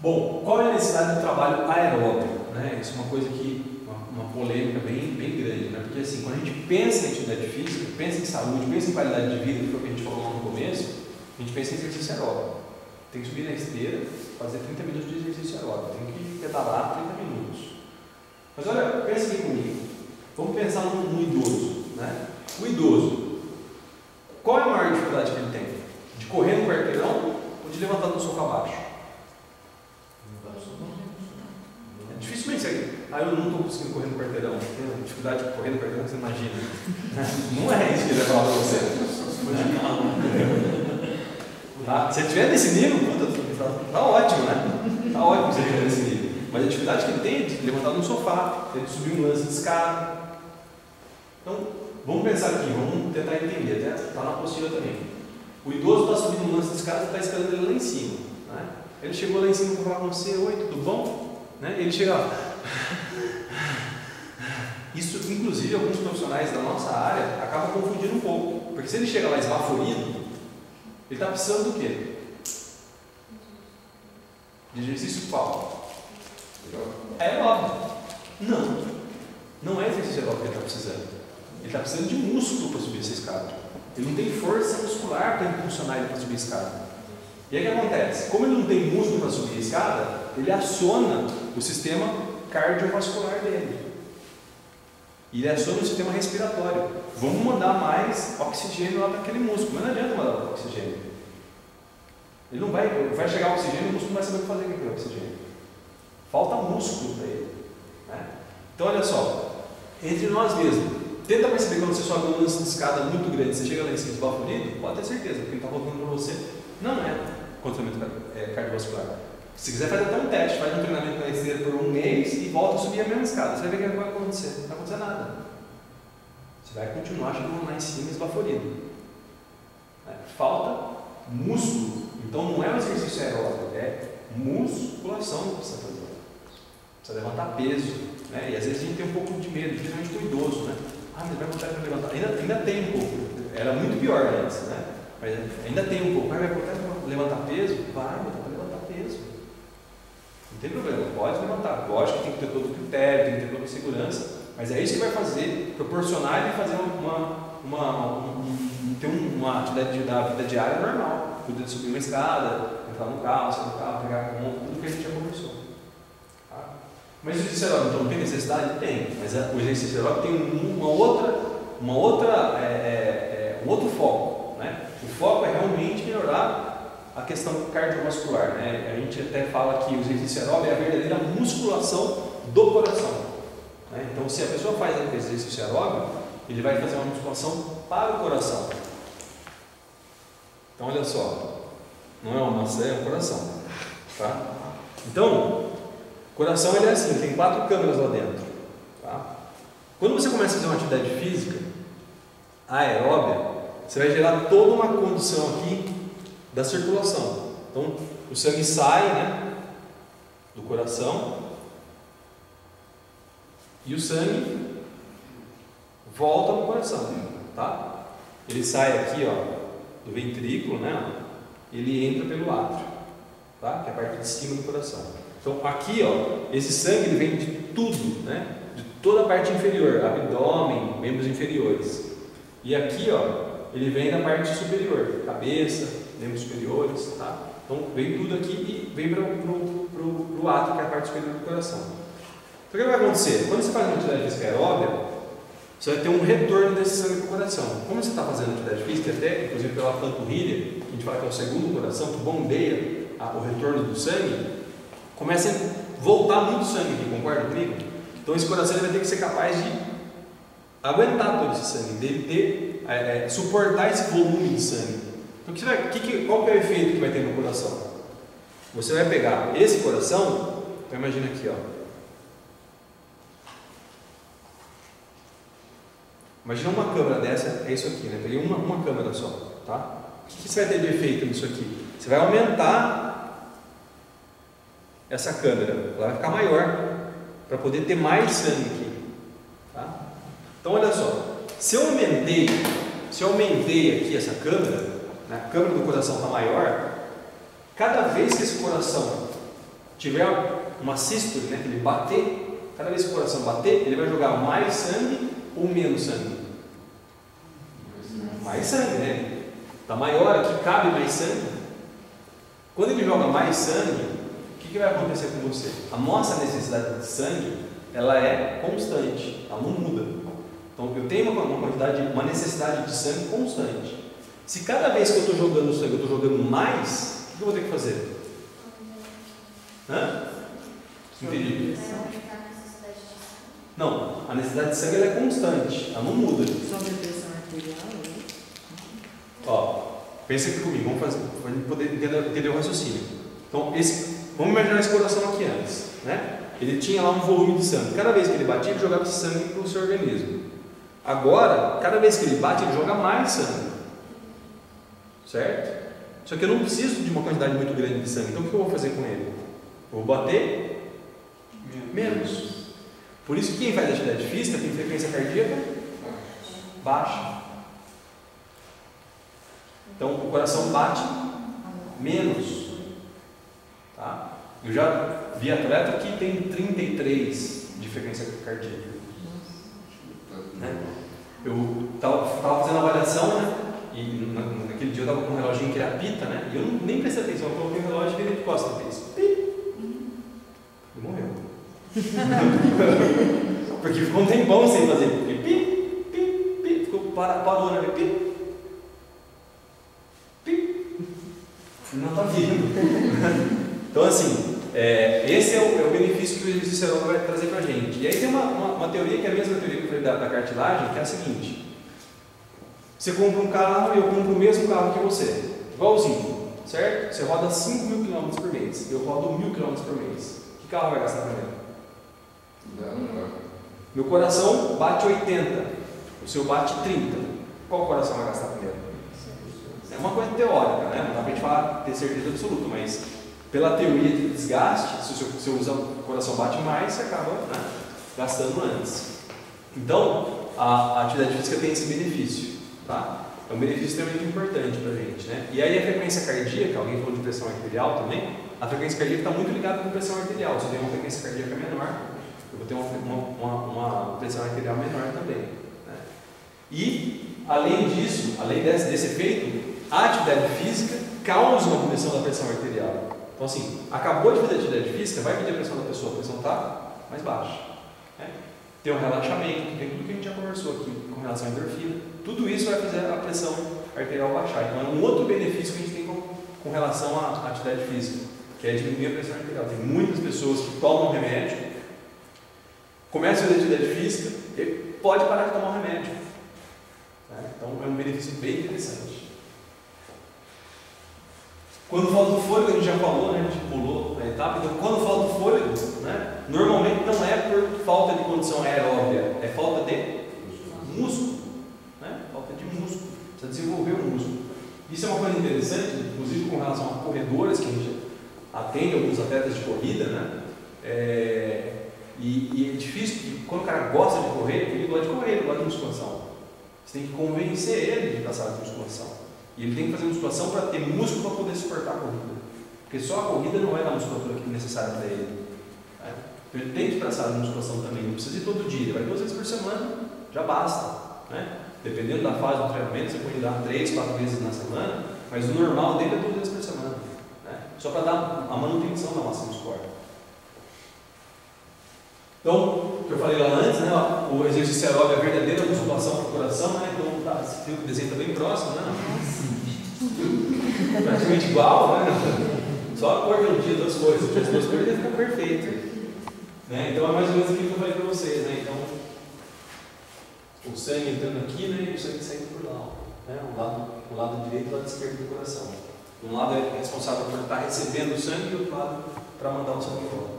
Bom, qual é a necessidade do trabalho aeróbio? Né? Isso é uma coisa que, uma polêmica bem grande, né? Porque assim, quando a gente pensa em atividade física, pensa em saúde, pensa em qualidade de vida, que foi o que a gente falou lá no começo, a gente pensa em exercício aeróbio. Tem que subir na esteira, fazer 30 minutos de exercício aeróbio, tem que pedalar 30 minutos. Mas olha, pensa aqui comigo, vamos pensar no idoso, né? O idoso, qual é a maior dificuldade que ele tem? De correr no quarteirão ou de levantar do sofá abaixo? Dificilmente você, eu não estou conseguindo correr no quarteirão, tenho dificuldade de correr no quarteirão, você imagina. Não é isso que ele vai falar para você. Tá? Se ele estiver nesse nível, tá ótimo, né? Tá ótimo se ele estiver nesse nível. Mas a dificuldade que ele tem é de levantar no sofá, é de subir um lance de escada. Então, vamos pensar aqui, vamos tentar entender, até está na apostila também. O idoso está subindo um lance de escada e está esperando ele lá em cima. Né? Ele chegou lá em cima para falar com você, oi, tudo bom? Né? Ele chega lá. Isso, inclusive, alguns profissionais da nossa área acabam confundindo um pouco. Porque se ele chega lá esbaforido, ele está precisando do quê? De exercício qual? Aeróbio. Não é exercício aeróbio que ele está precisando. Ele está precisando de músculo para subir essa escada. Ele não tem força muscular para impulsionar ele para subir a escada. E aí o que acontece? Como ele não tem músculo para subir a escada, ele aciona o sistema cardiovascular dele. E ele aciona o sistema respiratório. Vamos mandar mais oxigênio lá para aquele músculo. Mas não adianta mandar oxigênio. Ele não vai chegar oxigênio e o músculo não vai saber o que fazer com aquele oxigênio. Falta músculo para ele. Né? Então olha só, entre nós mesmos, tenta perceber quando você sobe um lance de escada muito grande, você chega lá em cima esbaforido, pode ter certeza, porque ele está voltando para você, não é condicionamento cardiovascular. Se quiser fazer até um teste, faz um treinamento na esteira por um mês e volta a subir a mesma escada, você vai ver o que vai acontecer, não vai acontecer nada. Você vai continuar chegando lá em cima esbaforido. Falta músculo. Então não é um exercício aeróbico, é musculação que precisa fazer. Precisa levantar peso, né? E às vezes a gente tem um pouco de medo, principalmente com o idoso, né? Mas vai botar para levantar. Ainda tem um pouco. Era muito pior antes, né? Mas ainda tem um pouco. Vai botar para levantar peso? Vai botar para levantar peso. Não tem problema, pode levantar. Lógico que tem que ter todo o critério, tem que ter toda a segurança, mas é isso que vai fazer, proporcionar ele fazer ter uma atividade da vida diária normal. Poder subir uma escada, entrar no carro, sair do carro, pegar a conta, tudo que a gente já conversou. Tá? Mas o exercício aeróbico então, tem necessidade? Tem, mas o exercício aeróbico tem um outro foco. Né? O foco é realmente melhorar a questão cardiovascular. Né? A gente até fala que o exercício aeróbico é a verdadeira musculação do coração. Né? Então, se a pessoa faz exercício aeróbico, ele vai fazer uma musculação para o coração. Então, olha só, não é uma maçã, é um coração. Tá? Então, o coração ele é assim, tem 4 câmeras lá dentro. Tá? Quando você começa a fazer uma atividade física aeróbia, você vai gerar toda uma condução aqui da circulação. Então, o sangue sai, né, do coração e o sangue volta no coração. Tá? Ele sai aqui, ó, do ventrículo, né? Ele entra pelo átrio, tá? Que é a parte de cima do coração. Então aqui, ó, esse sangue ele vem de tudo, né? De toda a parte inferior, abdômen, membros inferiores. E aqui, ó, ele vem da parte superior, cabeça, membros superiores, tá? Então vem tudo aqui e vem para o átrio, que é a parte superior do coração. Então o que vai acontecer? Quando você faz uma atividade física aeróbica, você vai ter um retorno desse sangue para o coração. Como você está fazendo atividade física, até inclusive pela panturrilha, a gente fala que é o segundo coração, que bombeia o retorno do sangue, começa a voltar muito sangue aqui, concorda comigo? Então esse coração ele vai ter que ser capaz de aguentar todo esse sangue, dele ter, suportar esse volume de sangue. Então qual que é o efeito que vai ter no coração? Você vai pegar esse coração, então imagina aqui, ó. Imagina uma câmera dessa, é isso aqui, né? Peguei uma câmera só, tá? O que você vai ter de efeito nisso aqui? Você vai aumentar essa câmera, ela vai ficar maior, para poder ter mais sangue aqui, tá? Então olha só, se eu aumentei aqui essa câmera, né? A câmera do coração está maior, cada vez que esse coração tiver uma sístole, né, que ele bater, cada vez que o coração bater, ele vai jogar mais sangue ou menos sangue? Mais sangue, né? Está maior aqui, cabe mais sangue. Quando ele joga mais sangue, o que vai acontecer com você? A nossa necessidade de sangue, ela é constante, ela não muda. Então eu tenho uma necessidade de sangue constante. Se cada vez que eu estou jogando sangue, eu estou jogando mais, o que eu vou ter que fazer? Hã? Entendi. Não, a necessidade de sangue ela é constante, ela não muda. Só a pressão arterial, né? Ó, pensa aqui comigo, vamos fazer, para a gente poder entender o raciocínio. Então, vamos imaginar esse coração aqui antes, né? Ele tinha lá um volume de sangue. Cada vez que ele batia, ele jogava esse sangue para o seu organismo. Agora, cada vez que ele bate, ele joga mais sangue. Certo? Só que eu não preciso de uma quantidade muito grande de sangue. Então, o que eu vou fazer com ele? Eu vou bater menos. Por isso que quem faz atividade física tem frequência cardíaca baixa. Então o coração bate menos. Tá? Eu já vi atleta que tem 33 de frequência cardíaca. Né? Eu estava fazendo avaliação, né? E naquele dia eu estava com um reloginho que apita, né? E eu nem prestei atenção, eu coloquei o relógio e ele de costas fez. Ele morreu. Porque ficou um tempão sem fazer. Porque ficou parou, né? Não está vivo. Então, assim, esse é o benefício que o exercício aeróbico vai trazer para a gente. E aí tem uma teoria, que é a mesma teoria que eu falei da cartilagem, que é a seguinte: você compra um carro e eu compro o mesmo carro que você, igualzinho, certo? Você roda 5.000 km por mês, eu rodo 1.000 km por mês. Que carro vai gastar primeiro? Meu coração bate 80, o seu bate 30. Qual coração vai gastar primeiro? É uma coisa teórica, né? Não dá para a gente falar, ter certeza absoluta, mas pela teoria de desgaste, se o coração bate mais, você acaba, né, gastando antes. Então, a atividade física tem esse benefício, tá? É um benefício extremamente importante para a gente, né? E aí a frequência cardíaca, alguém falou de pressão arterial também, a frequência cardíaca está muito ligada com a pressão arterial. Se eu tenho uma frequência cardíaca menor, eu vou ter uma pressão arterial menor também, né? E, além disso, além desse efeito, a atividade física causa uma diminuição da pressão arterial. Então, assim, acabou de fazer atividade física, vai medir a pressão da pessoa, a pressão está mais baixa, né? Tem um relaxamento, tem tudo que a gente já conversou aqui com relação à endorfina. Tudo isso vai fazer a pressão arterial baixar. Então, é um outro benefício que a gente tem com relação à atividade física, que é diminuir a pressão arterial. Tem muitas pessoas que tomam remédio, começam a fazer atividade física e pode parar de tomar o remédio, né? Então, é um benefício bem interessante. Quando fala do fôlego, a gente já falou, né? A gente pulou a etapa. Então, quando fala do fôlego, né, normalmente não é por falta de condição aeróbia, é falta de músculo, né? Falta de músculo. Precisa desenvolver o músculo. Isso é uma coisa interessante, inclusive com relação a corredores, que a gente atende alguns atletas de corrida, né? E é difícil, porque quando o cara gosta de correr, ele gosta de correr, ele gosta de musculação. Você tem que convencer ele de passar de musculação. E ele tem que fazer musculação para ter músculo para poder suportar a corrida. Porque só a corrida não é a musculatura que é necessária para ele, né? Ele tem que passar de musculação também, não precisa ir todo dia, ele vai 2 vezes por semana, já basta, né? Dependendo da fase do treinamento, você pode dar 3, 4 vezes na semana, mas o normal dele é 2 vezes por semana, né? Só para dar a manutenção da massa muscular. Então, o que eu falei lá antes, né, o exercício aeróbico é a verdadeira musculação para o coração, né? Então, tá, o desenho está bem próximo, né? Praticamente igual, né? Só a cor que eu tinha das coisas, as duas cores ficam perfeitas, né? Então, é mais ou menos aquilo que eu falei para vocês, né? Então, o sangue entrando aqui, né? E o sangue saindo por lá, né? O lado direito e o lado esquerdo do coração. Um lado é responsável por estar recebendo o sangue e o outro lado para mandar o sangue embora.